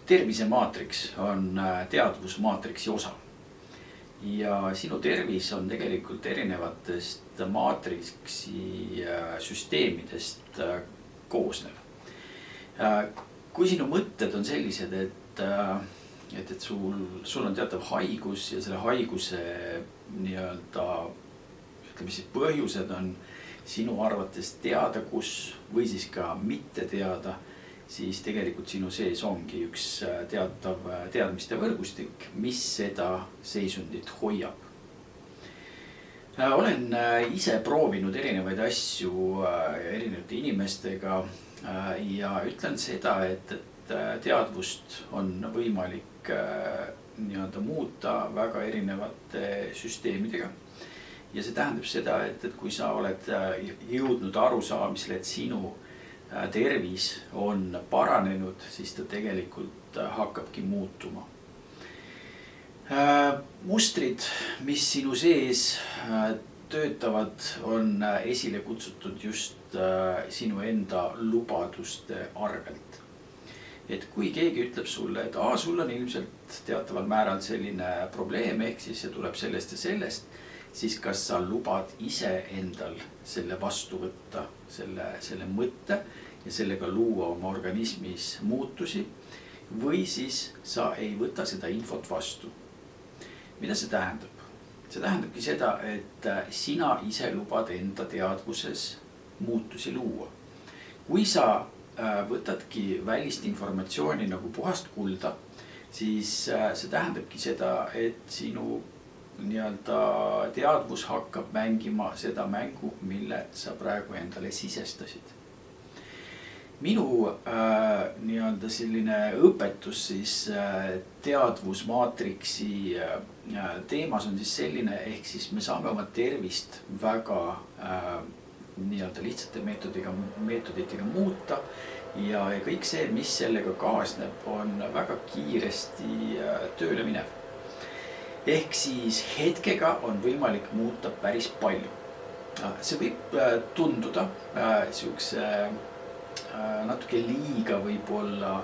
tervisemaatriks on teadvusmaatriksi osa. Ja sinu tervis on tegelikult erinevatest maatriksi süsteemidest koosnev. Kui sinu mõtted on sellised, et sul on teatav haigus ja selle haiguse põhjused on sinu arvates teada kus või siis ka mitte teada, siis tegelikult sinu sees ongi üks teatav teadmiste võrgustik, mis seda seisundit hoiab. Olen ise proovinud erinevaid asju erinevate inimestega ja ütlen seda, et teadvust on võimalik muuta väga erinevate süsteemidega. Ja see tähendab seda, et kui sa oled jõudnud arusaamisele, et sinu tervis on paranenud, siis ta tegelikult hakkabki muutuma. Mustrid, mis sinu sees töötavad, on esile kutsutud just sinu enda lubaduste arvelt. Et kui keegi ütleb sulle, et sul on ilmselt teataval määral selline probleem, ehk siis see tuleb sellest ja sellest, siis kas sa lubad ise endal selle vastu võtta, selle mõtte ja sellega luua oma organismis muutusi või siis sa ei võta seda infot vastu. Mida see tähendab? See tähendabki seda, et sina ise lubad enda teadvuses muutusi luua. Kui sa võtadki välist informatsiooni nagu puhast kulda, siis see tähendabki seda, et sinu teadvus hakkab mängima seda mängu, mille sa praegu endale sisestasid. Minu selline õpetus siis teadvusmaatriksi teemas on siis selline, ehk siis me saame oma tervist väga lihtsate meetoditega muuta ja kõik see, mis sellega kaasneb, on väga kiiresti tööle minev. Ehk siis hetkega on võimalik muuta päris palju. See võib tunduda natuke liiga võib-olla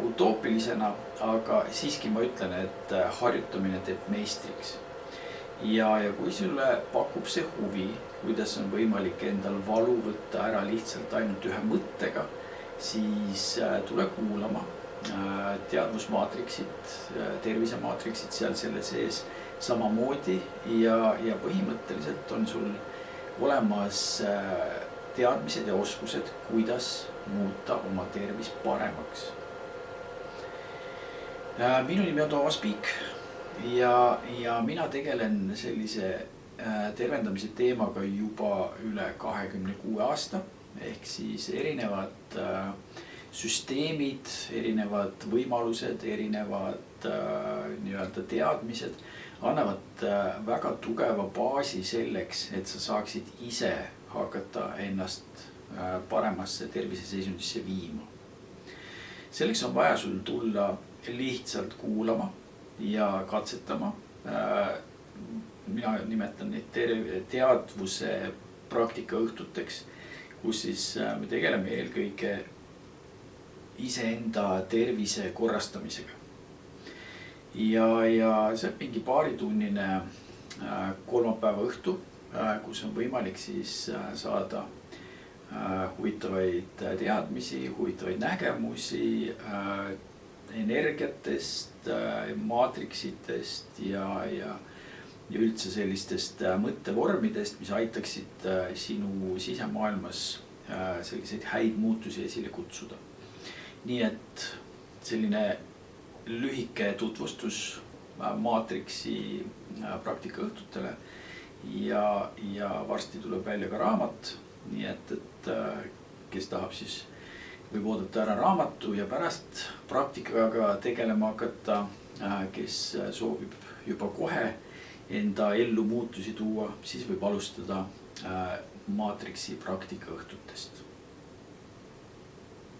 utoopilisena, aga siiski ma ütlen, et harjutamine teeb meistriks. Ja kui sulle pakub see huvi, kuidas on võimalik endal valu võtta ära lihtsalt ainult ühe mõttega, siis tule kuulama teadvusmaatriksid, tervisemaatriksid seal selle sees samamoodi ja põhimõtteliselt on sul olemas teadmised ja oskused, kuidas muuta oma tervis paremaks. Minu nimi on Toomas Piik ja mina tegelen sellise tervendamise teemaga juba üle 26 aasta, ehk siis erinevad süsteemid, erinevad võimalused, erinevad teadmised annavad väga tugeva baasi selleks, et sa saaksid ise hakata ennast paremasse terviseseisundisse viima. Selleks on vaja sul tulla lihtsalt kuulama ja katsetama. Mina nimetan neid teadvuse praktika õhtuteks, kus siis me tegeleme eelkõige iseenda tervise korrastamisega. Ja see on mingi paaritunnine kolmapäeva õhtu, kus on võimalik siis saada huvitavaid teadmisi, huvitavaid nägemusi energiatest, maatriksitest ja üldse sellistest mõttevormidest, mis aitaksid sinu sisemaailmas selliseid häid muutusi esile kutsuda. Nii et selline lühike tutvustus maatriksi praktika õhtutele ja varsti tuleb välja ka raamat, nii et kes tahab siis võib oodata ära raamatu ja pärast praktikaga tegelema hakata, kes soovib juba kohe enda ellu muutusi tuua, siis võib alustada maatriksi praktika õhtutest.